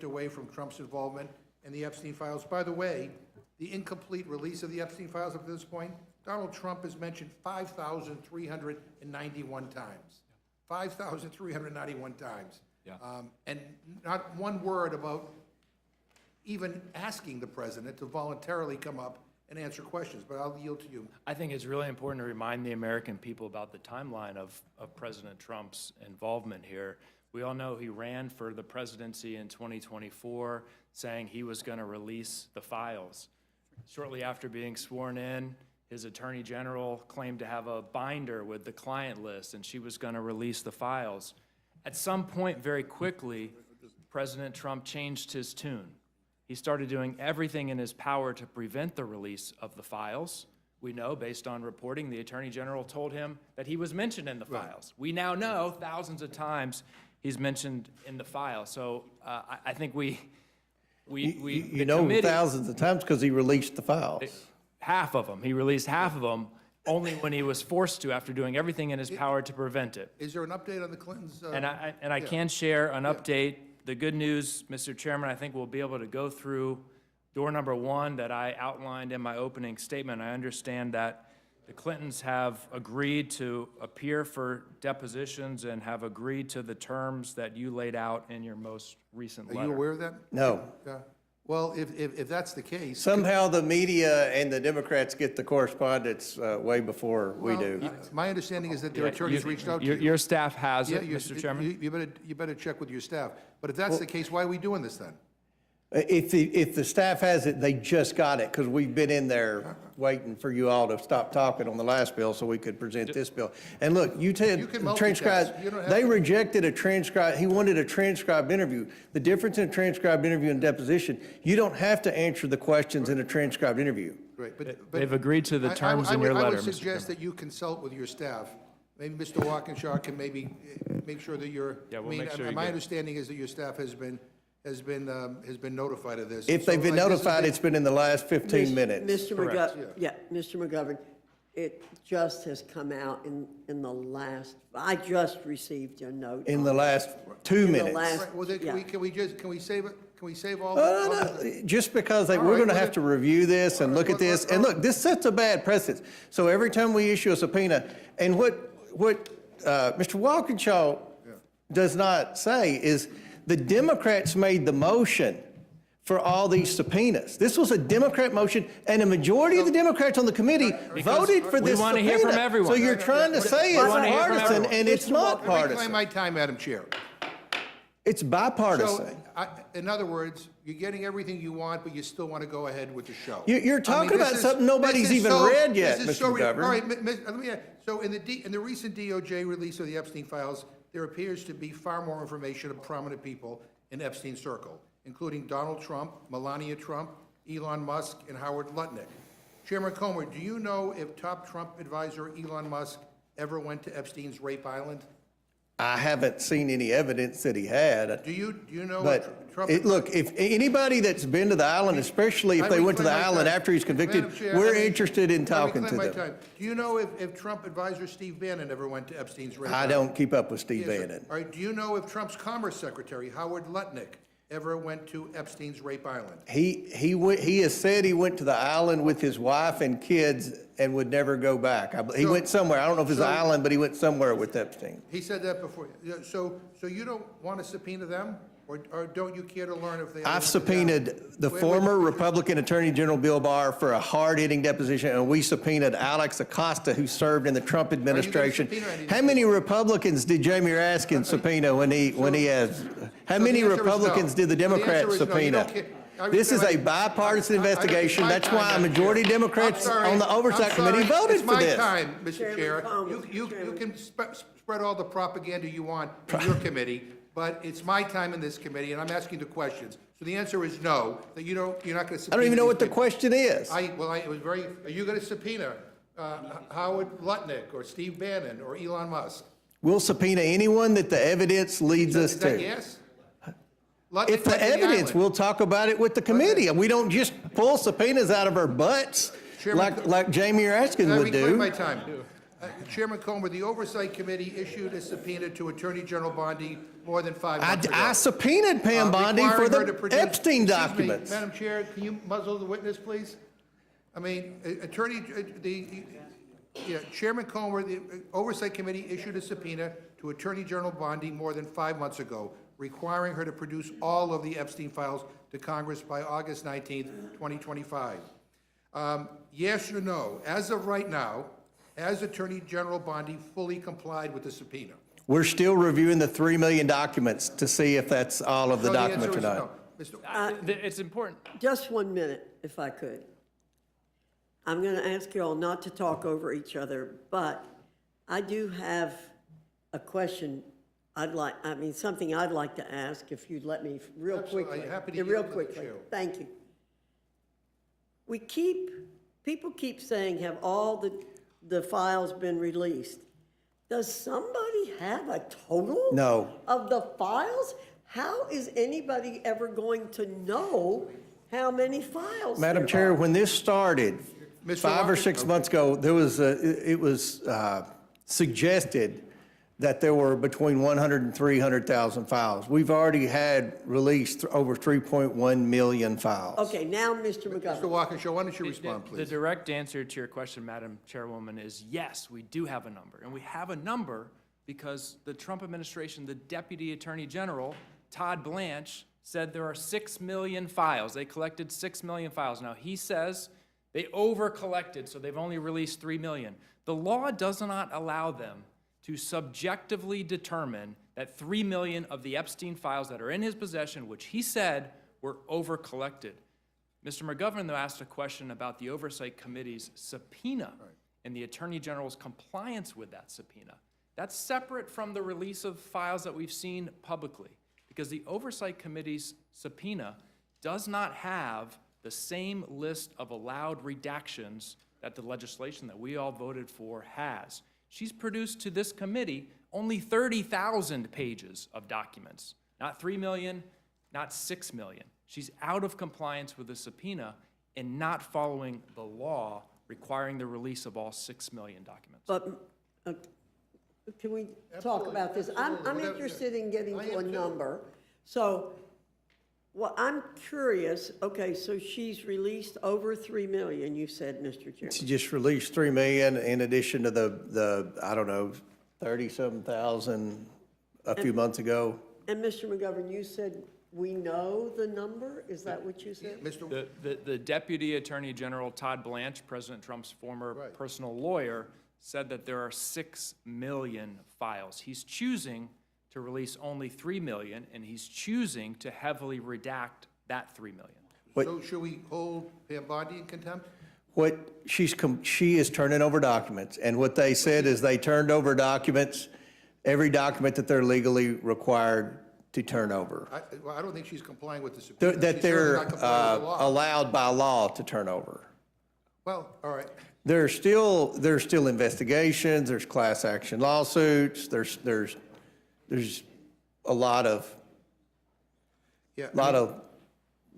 away from Trump's involvement in the Epstein files. By the way, the incomplete release of the Epstein files up to this point, Donald Trump has mentioned 5,391 times. 5,391 times. Yeah. And not one word about even asking the president to voluntarily come up and answer questions, but I'll yield to you. I think it's really important to remind the American people about the timeline of President Trump's involvement here. We all know he ran for the presidency in 2024, saying he was going to release the files. Shortly after being sworn in, his attorney general claimed to have a binder with the client list, and she was going to release the files. At some point, very quickly, President Trump changed his tune. He started doing everything in his power to prevent the release of the files. We know, based on reporting, the Attorney General told him that he was mentioned in the files. We now know thousands of times he's mentioned in the file. So I think we you know, thousands of times because he released the files. Half of them. He released half of them only when he was forced to, after doing everything in his power to prevent it. Is there an update on the Clintons? And I can share an update. The good news, Mr. Chairman, I think we'll be able to go through door number one that I outlined in my opening statement. I understand that the Clintons have agreed to appear for depositions and have agreed to the terms that you laid out in your most recent letter. Are you aware of that? No. Yeah. Well, if that's the case. Somehow the media and the Democrats get the correspondence way before we do. My understanding is that their attorneys reached out to you. Your staff has it, Yeah, Mr. Chairman. You better check with your staff. But if that's the case, why are we doing this then? If the staff has it, they just got it because we've been in there waiting for you all to stop talking on the last bill so we could present this bill. And look, you said You can multitask. transcribe. You don't have They to. rejected a transcribe. He wanted a transcribed interview. The difference in a transcribed interview and deposition, you don't have to answer the questions in a transcribed interview. Right, but They've agreed to the terms in your I letter, would Mr. suggest that you consult with your staff. Maybe Mr. Walkinshaw can maybe make sure that you're. Yeah, we'll make sure you My get it. understanding is that your staff has been notified of this. If they've been notified, it's been in the last 15 minutes. Mr. Correct. McGovern, yeah, Mr. McGovern, it just has come out in the last, I just received your note. In the last 2 the minutes. last- Right, well, then, Yeah. can we save it? Can we save all? No, all no, the- no. Just because we're right, going to well, have to review this and look at this. And look, this sets a bad precedent. So every time we issue a subpoena, and what Mr. Walkinshaw does not say is the Democrats made the motion for all these subpoenas. This was a Democrat motion, and a majority of the Democrats on the committee voted for we this wanna subpoena. hear from everyone. So you're trying to say it's wanna hear from partisan, everyone. and it's not Reclaim partisan. my time, Madam Chair. It's bipartisan. So, in other words, you're getting everything you want, but you still want to go ahead with the show. You're talking this about is- something nobody's this is even read yet, this is Mr. McGovern. All right, let me, so in the recent DOJ release of the Epstein files, there appears to be far more information of prominent people in Epstein's circle, including Donald Trump, Melania Trump, Elon Musk, and Howard Lutnick. Chairman Comer, do you know if top Trump advisor Elon Musk ever went to Epstein's rape island? I haven't seen any evidence that he had. Do you know? But, Trump- look, if anybody that's been to the island, especially if I they went to the reclaim my island time. after he's convicted, Madam Chair, we're I mean, interested in I talking to reclaim my them. time. Do you know if Trump advisor Steve Bannon ever went to Epstein's rape I island? don't keep up with Steve Yes, sir. Bannon. All right, do you know if Trump's Commerce Secretary, Howard Lutnick, ever went to Epstein's rape island? He has said he went to the island with his wife and kids and would never go back. He went somewhere. I don't know if it's the island, but he went somewhere with Epstein. He said that before. Yeah, so you don't want to subpoena them? Or don't you care to learn if they? ever I've went to subpoenaed the Wait, former wait. Republican Attorney General Bill Barr for a hard-hitting deposition, and we subpoenaed Alex Acosta, who served in the Trump administration. subpoena any- How many Republicans did Jamie Raskin subpoena when he has? How So many the answer is no. Republicans did the So the answer Democrats is no, you subpoena? don't care. I This is a reclaim- bipartisan investigation. it's my That's time, why a Madam majority of Chair. Democrats I'm sorry. on the Oversight I'm Committee sorry. voted for this. It's my time, Mr. Chairman Chair. Comer, You Chairman. can spread all the propaganda you want in your committee, but it's my time in this committee, and I'm asking the questions. So the answer is no, that you're not going to subpoena. I don't even know these what the people. question is. It was very, are you going to subpoena Howard Lutnick or Steve Bannon or Elon Musk? We'll subpoena anyone that the evidence leads us Is that to. yes? If the evidence, we'll talk about it with the committee. We don't just pull subpoenas out of our butts Chairman- like Jamie Raskin I would reclaim my do. time. Chairman Comer, the Oversight Committee issued a subpoena to Attorney General Bondi more than 5 months ago. I subpoenaed Pam Bondi for requiring her to the produce- Epstein Excuse me, documents. Madam Chair, can you muzzle the witness, please? I mean, Chairman Comer, the Oversight Committee issued a subpoena to Attorney General Bondi more than 5 months ago, requiring her to produce all of the Epstein files to Congress by August 19th, 2025. Yes or no? As of right now, has Attorney General Bondi fully complied with the subpoena? We're still reviewing the 3 million documents to see if that's all of the No, answer documents or is not. no. It's important. Just 1 minute, if I could. I'm going to ask you all not to talk over each other, but I do have a question something I'd like to ask, if you'd let me real Absolutely. quickly. I'm happy to Yeah, yield real to the quickly. chair. Thank you. People keep saying, have all the files been released? Does somebody have a total? No. Of the files? How is anybody ever going to know how many files Madam there Chair, are? when this started, Mr. 5 or Walker? 6 months ago, it was suggested that there were between 100 and 300,000 files. We've already had released over 3.1 million files. Okay, now, Mr. Mr. McGovern. Walkinshaw, why don't you respond, The please? direct answer to your question, Madam Chairwoman, is yes, we do have a number. And we have a number because the Trump administration, the Deputy Attorney General, Todd Blanche, said there are 6 million files. They collected 6 million files. Now, he says they over-collected, so they've only released 3 million. The law does not allow them to subjectively determine that 3 million of the Epstein files that are in his possession, which he said were over-collected. Mr. McGovern, though, asked a question about the Oversight Committee's subpoena and the Attorney General's compliance with that subpoena. That's separate from the release of files that we've seen publicly, because the Oversight Committee's subpoena does not have the same list of allowed redactions that the legislation that we all voted for has. She's produced to this committee only 30,000 pages of documents, not 3 million, not 6 million. She's out of compliance with the subpoena and not following the law requiring the release of all 6 million documents. But can we talk about this? I'm interested in getting I to a am too. number. So, well, I'm curious, okay, so she's released over 3 million, you said, Mr. Chairman. She just released 3 million in addition to the I don't know, 30-something thousand a few months ago. And Mr. McGovern, you said we know the number? Is that what you said? Mr. The Deputy Attorney General, Todd Blanche, President Trump's former Right. personal lawyer, said that there are 6 million files. He's choosing to release only 3 million, and he's choosing to heavily redact that 3 million. So should we hold Pam Bondi in contempt? What she is turning over documents, and what they said is they turned over documents, every document that they're legally required to turn over. I don't think she's complying with the subpoena. That She's they're certainly not complying with the law. allowed by law to turn over. Well, all right. There's still investigations, there's class action lawsuits, there's a lot of Yeah,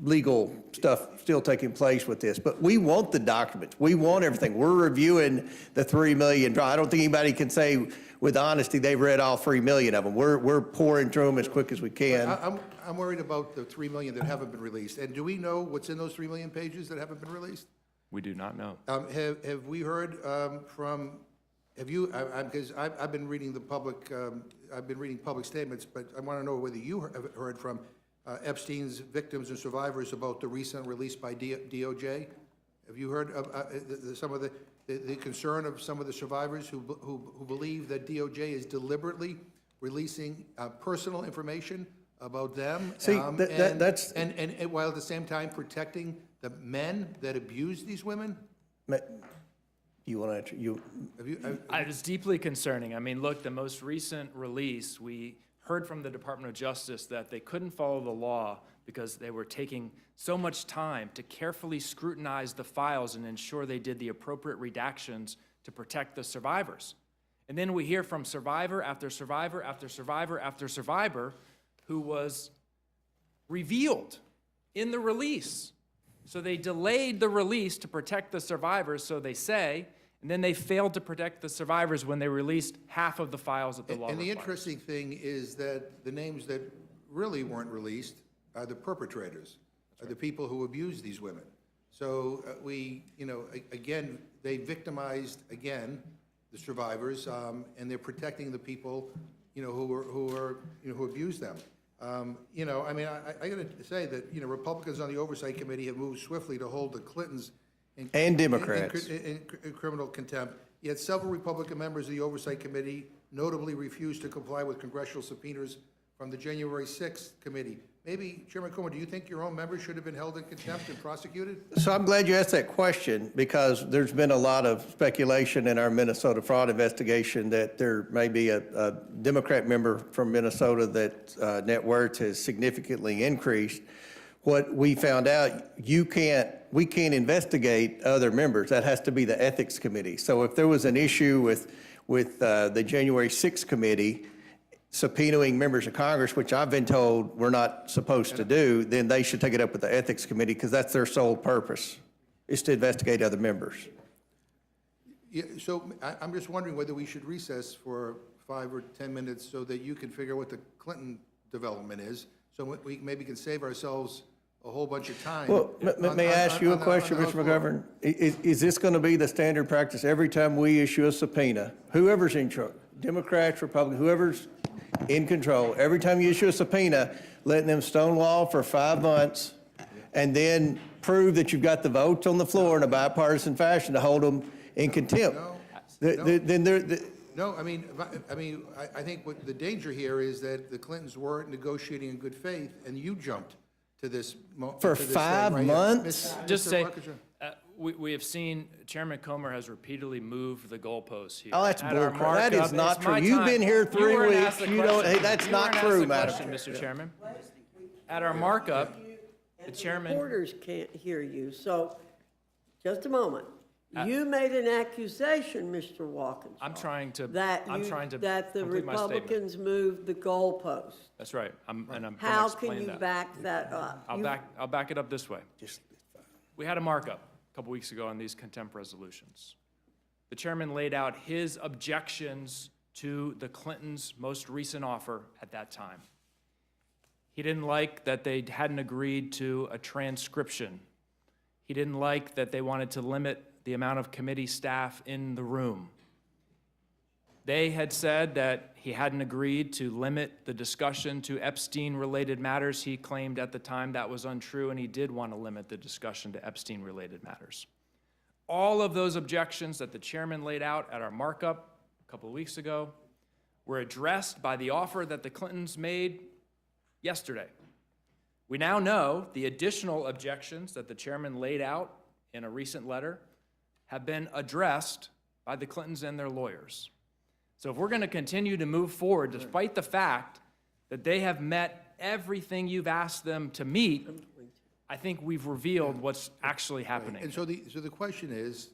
legal stuff still taking place with this, but we want the documents. We want everything. We're reviewing the 3 million. I don't think anybody can say with honesty they've read all 3 million of them. We're pouring through them as quick as we can. I'm worried about the 3 million that haven't been released. And do we know what's in those 3 million pages that haven't been released? We do not know. Have we heard because I've been reading public statements, but I want to know whether you have heard from Epstein's victims and survivors about the recent release by DOJ? Have you heard of some of the concern of some of the survivors who believe that DOJ is deliberately releasing personal information about them? See, that's- And while at the same time protecting the men that abuse these women? You want to answer? Have you, It's deeply concerning. I mean, look, the most recent release, we heard from the Department of Justice that they couldn't follow the law because they were taking so much time to carefully scrutinize the files and ensure they did the appropriate redactions to protect the survivors. And then we hear from survivor after survivor after survivor after survivor who was revealed in the release. So they delayed the release to protect the survivors, so they say, And then they failed to protect the survivors when they released half of the files that the law And the requires. interesting thing is that the names that really weren't released are the perpetrators, are the people who abused these women. So again, they victimized, again, the survivors, and they're protecting the people, who abused them. I got to say that, Republicans on the Oversight Committee have moved swiftly to hold the Clintons And Democrats. in criminal contempt. Yet several Republican members of the Oversight Committee notably refused to comply with congressional subpoenas from the January 6th committee. Maybe, Chairman Comer, do you think your own members should have been held in contempt and prosecuted? So I'm glad you asked that question, because there's been a lot of speculation in our Minnesota fraud investigation that there may be a Democrat member from Minnesota that net worth has significantly increased. What we found out, we can't investigate other members. That has to be the Ethics Committee. So if there was an issue with the January 6th committee subpoenaing members of Congress, which I've been told we're not supposed to do, then they should take it up with the Ethics Committee, because that's their sole purpose, is to investigate other members. Yeah, so I'm just wondering whether we should recess for 5 or 10 minutes so that you can figure out what the Clinton development is, so we maybe can save ourselves a whole bunch of time. Well, may I ask you a question, Mr. McGovern? Is this going to be the standard practice every time we issue a subpoena? Whoever's in charge, Democrats, Republicans, whoever's in control, every time you issue a subpoena, letting them stonewall for 5 months, and then prove that you've got the votes on the floor in a bipartisan fashion to hold them in contempt? No, I think what the danger here is that the Clintons weren't negotiating in good faith, and you jumped to this. For to this thing 5 right here. months? Just Mr. say, Waukesha? we have seen Chairman Comer has repeatedly moved the goalposts here. Oh, that's At our bullcrap. That markup, is not it's my true. You've time. been here You 3 weren't weeks. asked the You don't, question. hey, that's You not weren't asked true, the Madam question, Mr. Chairman. At our markup, the chairman, Reporters can't hear you, so, just a moment. You made an accusation, Mr. Walkinshaw. I'm trying to That complete the my statement. Republicans moved the goalpost. That's right. I'm going to How explain can you that. back that up? I'll back it up this way. We had a markup a couple weeks ago on these contempt resolutions. The chairman laid out his objections to the Clintons' most recent offer at that time. He didn't like that they hadn't agreed to a transcription. He didn't like that they wanted to limit the amount of committee staff in the room. They had said that he hadn't agreed to limit the discussion to Epstein-related matters. He claimed at the time that was untrue, and he did want to limit the discussion to Epstein-related matters. All of those objections that the chairman laid out at our markup a couple of weeks ago were addressed by the offer that the Clintons made yesterday. We now know the additional objections that the chairman laid out in a recent letter have been addressed by the Clintons and their lawyers. So if we're going to continue to move forward, despite the fact that they have met everything you've asked them to meet, I think we've revealed what's actually happening. And so the question is,